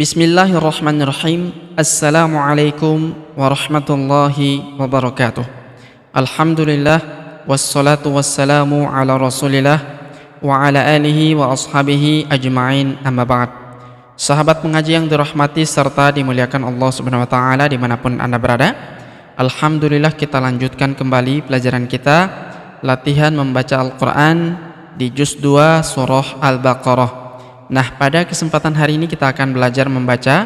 Bismillahirrahmanirrahim. Assalamualaikum warahmatullahi wabarakatuh. Alhamdulillah, wassalatu wassalamu ala rasulillah wa ala alihi wa ashabihi ajma'in, amma ba'd. Sahabat pengaji yang dirahmati serta dimuliakan Allah subhanahu wa ta'ala dimanapun Anda berada, alhamdulillah kita lanjutkan kembali pelajaran kita, latihan membaca Al-Quran di juz 2 surah Al-Baqarah. Nah, pada kesempatan hari ini kita akan belajar membaca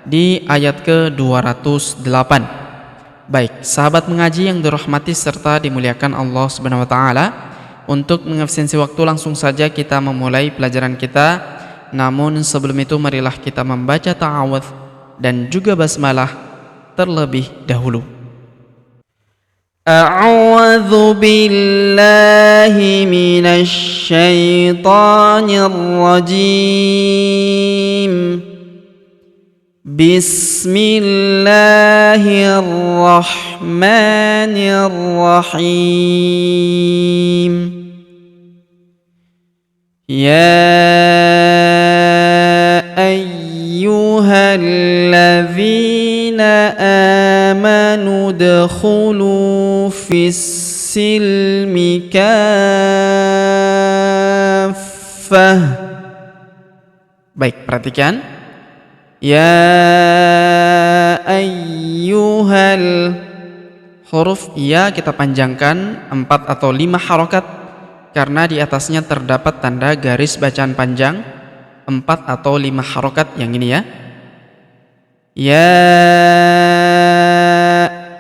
di ayat ke-208. Baik, sahabat mengaji yang dirahmati serta dimuliakan Allah Subhanahu wa taala, untuk mengefisiensi waktu langsung saja kita memulai pelajaran kita. Namun sebelum itu marilah kita membaca ta'awudz dan juga basmalah terlebih dahulu. A'udzu billahi minasy syaithanir rajim. Bismillahirrahmanirrahim. Ya ayyuhalladzina amanu udkhulu fis-silmi kaffah. Baik, perhatikan. Ya ayyuhal, huruf ya kita panjangkan 4 atau 5 harokat karena di atasnya terdapat tanda garis bacaan panjang 4 atau 5 harokat yang ini ya. Ya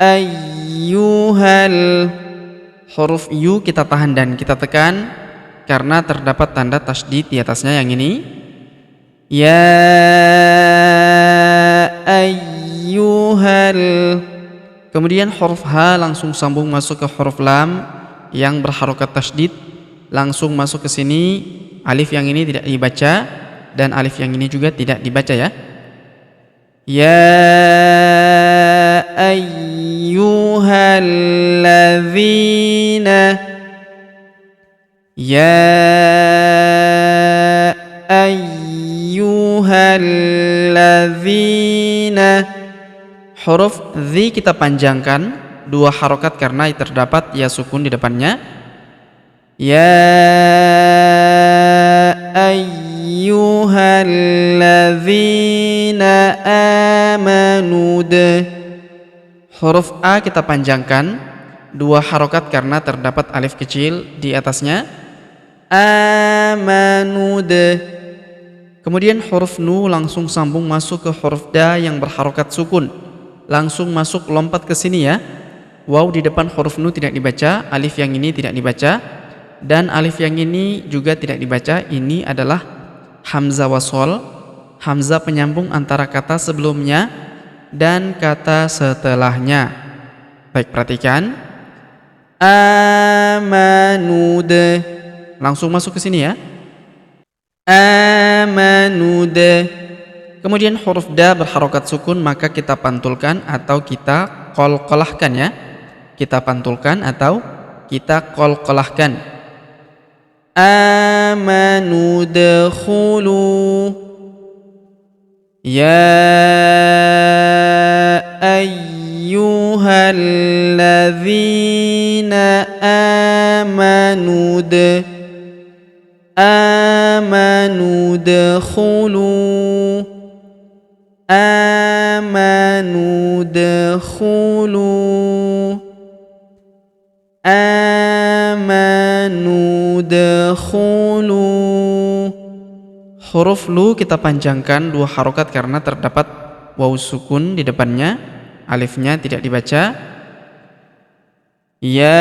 ayyuhal, huruf yu kita tahan dan kita tekan karena terdapat tanda tasydid di atasnya yang ini. Ya ayyuhal, kemudian huruf ha langsung sambung masuk ke huruf lam yang berharokat tasydid, langsung masuk ke sini. Alif yang ini tidak dibaca dan alif yang ini juga tidak dibaca ya. Ya ayyuhalladzina, ya ayyuhalladzina, huruf dzi kita panjangkan 2 harokat karena terdapat ya sukun di depannya. Ya ayyuhalladzina amanu, huruf a kita panjangkan 2 harokat karena terdapat alif kecil di atasnya. Amanu. Kemudian huruf nu langsung sambung masuk ke huruf da yang berharokat sukun, langsung masuk lompat ke sini ya. Waw di depan huruf nu tidak dibaca, alif yang ini tidak dibaca, dan alif yang ini juga tidak dibaca. Ini adalah hamzah wasol, hamzah penyambung antara kata sebelumnya dan kata setelahnya. Baik, perhatikan. Amanud, langsung masuk ke sini ya. Amanud. Kemudian huruf da berharokat sukun, maka kita pantulkan atau kita qalqalahkan ya. Kita pantulkan atau kita qalqalahkan. Amanu udkhulu, ya ayyuhalladzina amanu amanu udkhulu, amanu udkhulu, amanu udkhulu. Huruf lu kita panjangkan 2 harokat karena terdapat waw sukun di depannya, alifnya tidak dibaca. Ya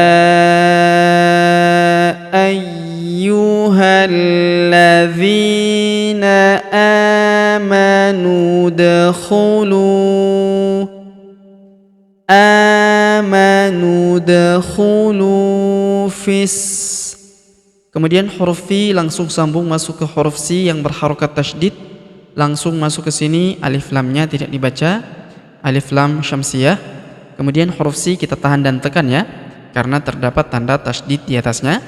ayyuhalladzina amanu udkhulu, amanu udkhulu fis. Kemudian huruf fi langsung sambung masuk ke huruf si yang berharokat tasydid, langsung masuk ke sini. Alif lamnya tidak dibaca, alif lam syamsiyah. Kemudian huruf si kita tahan dan tekan ya, karena terdapat tanda tasydid di atasnya.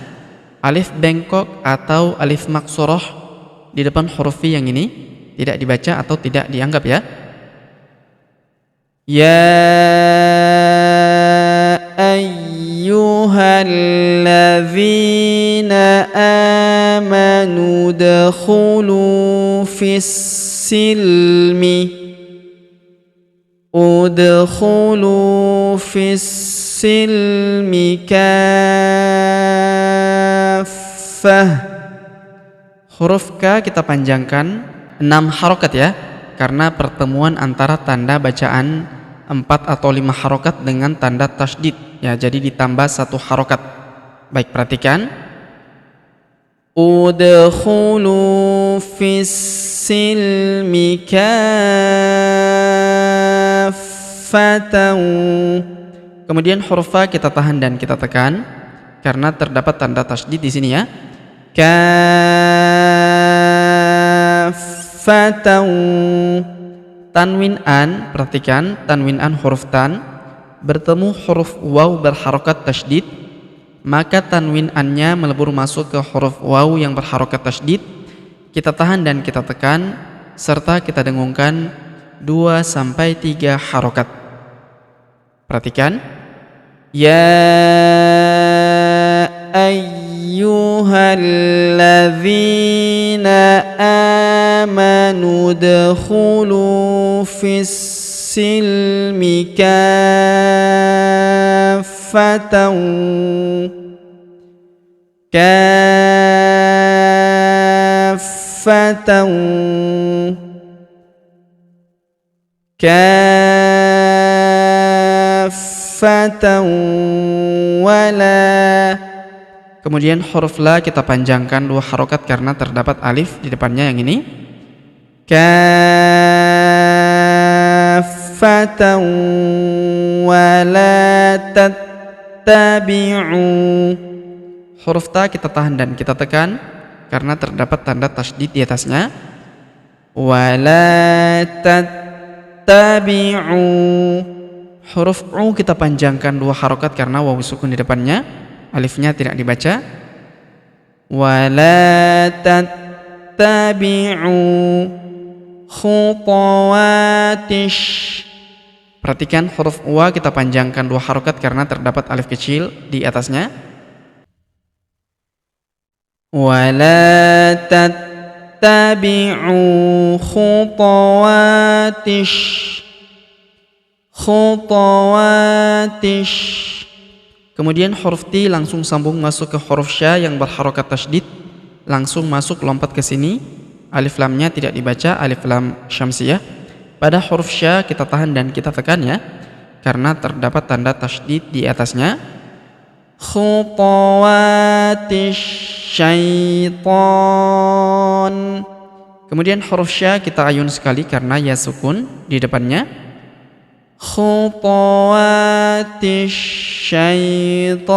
Alif bengkok atau alif maksurah di depan huruf fi yang ini tidak dibaca atau tidak dianggap ya. Ya ayyuhalladzina amanu udkhulu fis-silmi kaffah. Huruf K kita panjangkan 6 harokat ya, karena pertemuan antara tanda bacaan 4 atau 5 harokat dengan tanda tasydid ya, jadi ditambah 1 harokat. Baik, perhatikan. Udkhulu fis-silmi kaffatan. Kemudian huruf Fa kita tahan dan kita tekan karena terdapat tanda tasydid di sini ya. Kaffatan. Tanwin an, perhatikan tanwin an huruf tan bertemu huruf waw berharokat tasydid, maka tanwin annya melebur masuk ke huruf waw yang berharokat tasydid. Kita tahan dan kita tekan serta kita dengungkan 2-3 harokat. Perhatikan. Ya ayyuhalladzina amanu udkhulu fis-silmi kaffatan. Wala. Kemudian huruf la kita panjangkan 2 harokat karena terdapat alif di depannya yang ini. Kaffatan wala tattabi'u. Huruf ta kita tahan dan kita tekan karena terdapat tanda tasydid di atasnya. Wala tattabi'u. Huruf u kita panjangkan 2 harokat karena wawu sukun di depannya, alifnya tidak dibaca. Wala tattabi'u khutawatish. Perhatikan huruf wa kita panjangkan 2 harokat karena terdapat alif kecil di atasnya. Wala tattabi'u khutawatish. Kemudian huruf T langsung sambung masuk ke huruf Sya yang berharokat tasydid, langsung masuk lompat ke sini. Alif lamnya tidak dibaca, alif lam syamsiyah. Pada huruf Sya kita tahan dan kita tekan ya, karena terdapat tanda tasydid di atasnya. Khutawatish syaitan. Kemudian huruf Sya kita ayun sekali karena ya sukun di depannya. Khutawatish syaitan.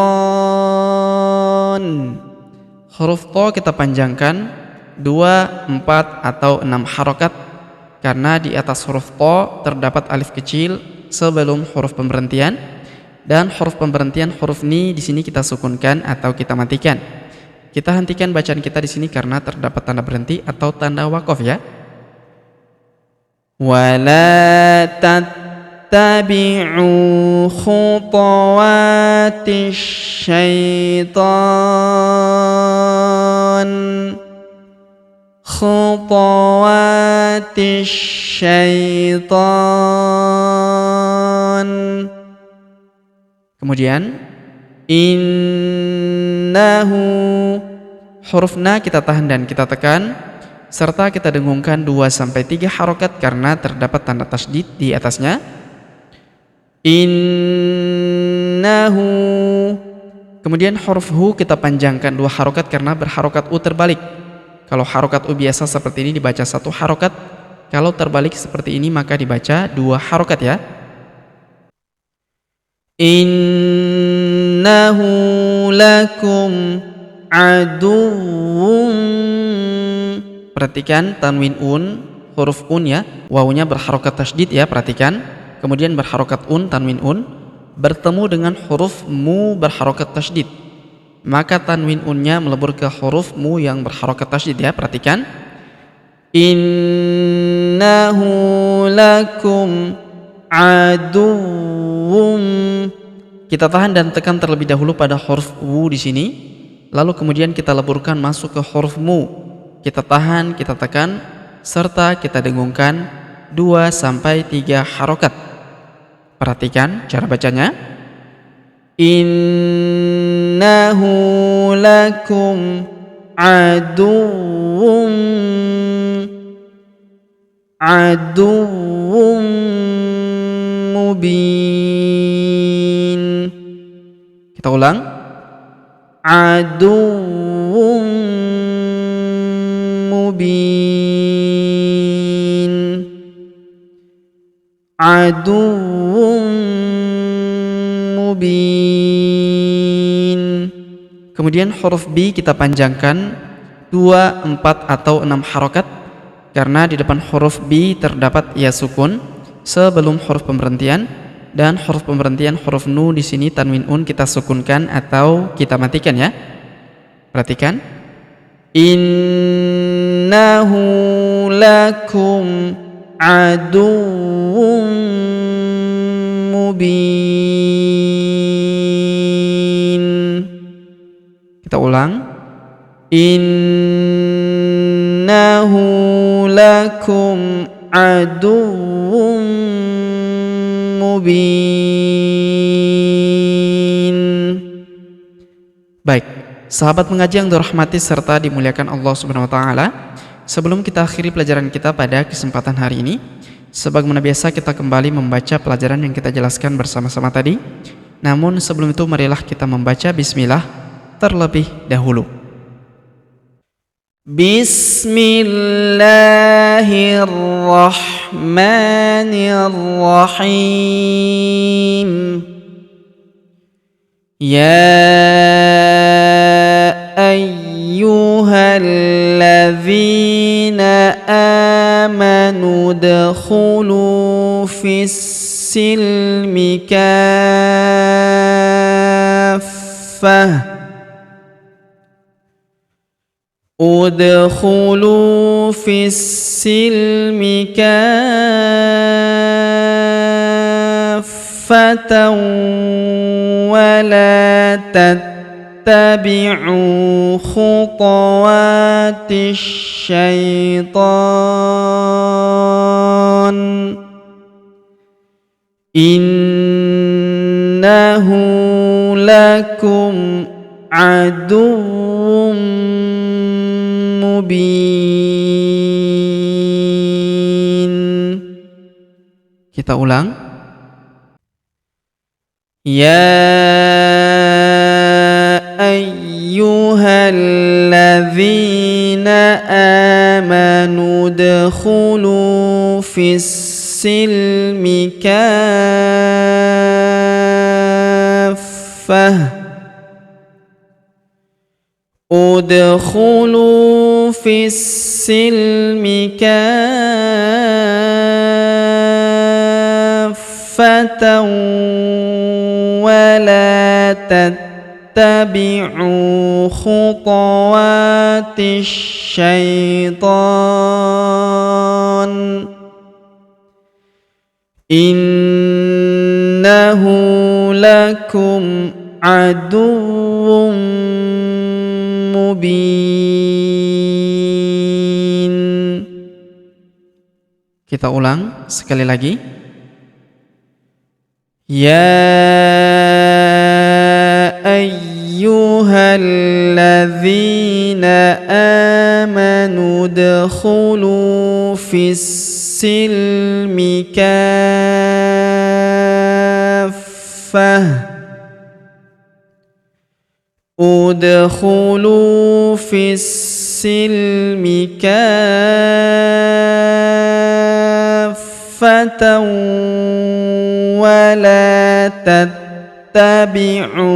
Huruf To kita panjangkan 2, 4 atau 6 harokat karena di atas huruf To terdapat alif kecil sebelum huruf pemberhentian, dan huruf pemberhentian huruf Ni di sini kita sukunkan atau kita matikan. Kita hentikan bacaan kita di sini karena terdapat tanda berhenti atau tanda waqaf ya. Wala tattabi'u khutawatish syaitan. Khutawatish syaitan. Kemudian innahu. Huruf Na kita tahan dan kita tekan serta kita dengungkan 2-3 harokat karena terdapat tanda tasydid di atasnya. Innahu. Kemudian huruf Hu kita panjangkan 2 harokat karena berharokat U terbalik. Kalau harokat U biasa seperti ini dibaca 1 harokat, kalau terbalik seperti ini maka dibaca 2 harokat ya. Innahu lakum aduwwum. Perhatikan tanwin un, huruf un ya, wawunya berharokat tasydid ya, perhatikan. Kemudian berharokat un, tanwin un, bertemu dengan huruf mu berharokat tasydid. Maka tanwin unnya melebur ke huruf mu yang berharokat tasydid ya, perhatikan. innahu lakum aduwwum. Kita tahan dan tekan terlebih dahulu pada huruf wu di sini, lalu kemudian kita leburkan masuk ke huruf mu. Kita tahan, kita tekan, serta kita dengungkan 2-3 harokat. Perhatikan cara bacanya. Innahu lakum aduwwum mubin. Kita ulang. Aduwwum mubin. Aduwwum mubin. Kemudian huruf B kita panjangkan 2, 4 atau 6 harokat, karena di depan huruf B terdapat ya sukun sebelum huruf pemberhentian, dan huruf pemberhentian huruf nu di sini tanwin un kita sukunkan atau kita matikan ya. Perhatikan. Innahu lakum aduwwum mubin. Kita ulang. Innahu lakum aduwwum mubin. Baik, sahabat mengaji yang dirahmati serta dimuliakan Allah Subhanahu wa taala, sebelum kita akhiri pelajaran kita pada kesempatan hari ini, sebagaimana biasa kita kembali membaca pelajaran yang kita jelaskan bersama-sama tadi. Namun sebelum itu marilah kita membaca bismillah terlebih dahulu. Bismillahirrahmanirrahim. Ya ayyuhalladzina amanu udkhulu fis-silmi kaffah. Udkhulu fis-silmi kaffatan wa la tattabi'u khutuwatis syaitan. Innahu lakum aduwwum mubin. Kita ulang. Ya ayyuhalladzina amanu udkhulu fis-silmi kaffah. Udkhulu fis-silmi kaffatan wa la tattabi'u khutuwatis syaitan. Innahu lakum aduwwum mubin. Kita ulang sekali lagi. Ya ayyuhalladzina amanu udkhulu fis-silmi kaffah. Udkhulu fis-silmi kaffatan wa la tattabi'u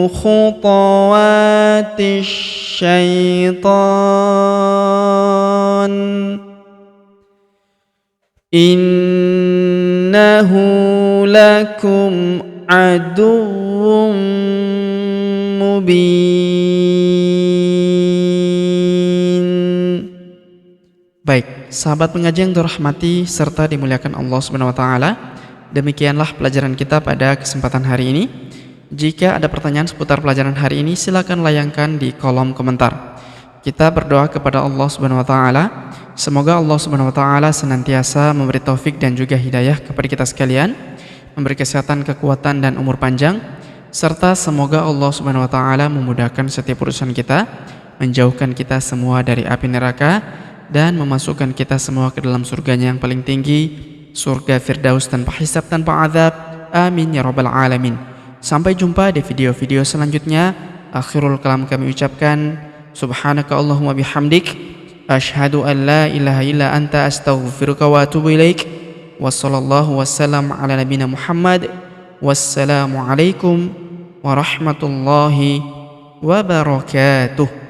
khutuwatis syaitan. Innahu lakum aduwwum mubin. Baik, sahabat pengajian yang dirahmati serta dimuliakan Allah Subhanahu wa taala, demikianlah pelajaran kita pada kesempatan hari ini. Jika ada pertanyaan seputar pelajaran hari ini, silakan layangkan di kolom komentar. Kita berdoa kepada Allah Subhanahu wa taala, semoga Allah Subhanahu wa taala senantiasa memberi taufik dan juga hidayah kepada kita sekalian, memberi kesehatan, kekuatan dan umur panjang, serta semoga Allah Subhanahu wa taala memudahkan setiap urusan kita, menjauhkan kita semua dari api neraka dan memasukkan kita semua ke dalam surganya yang paling tinggi, surga Firdaus tanpa hisab, tanpa azab. Amin ya rabbal alamin. Sampai jumpa di video-video selanjutnya. Akhirul kalam kami ucapkan, subhanaka Allahumma bihamdik, asyhadu an la ilaha illa anta, astaghfiruka wa atubu ilaik. Wassallallahu wassalam ala nabiyina Muhammad. Wassalamu alaikum warahmatullahi wabarakatuh.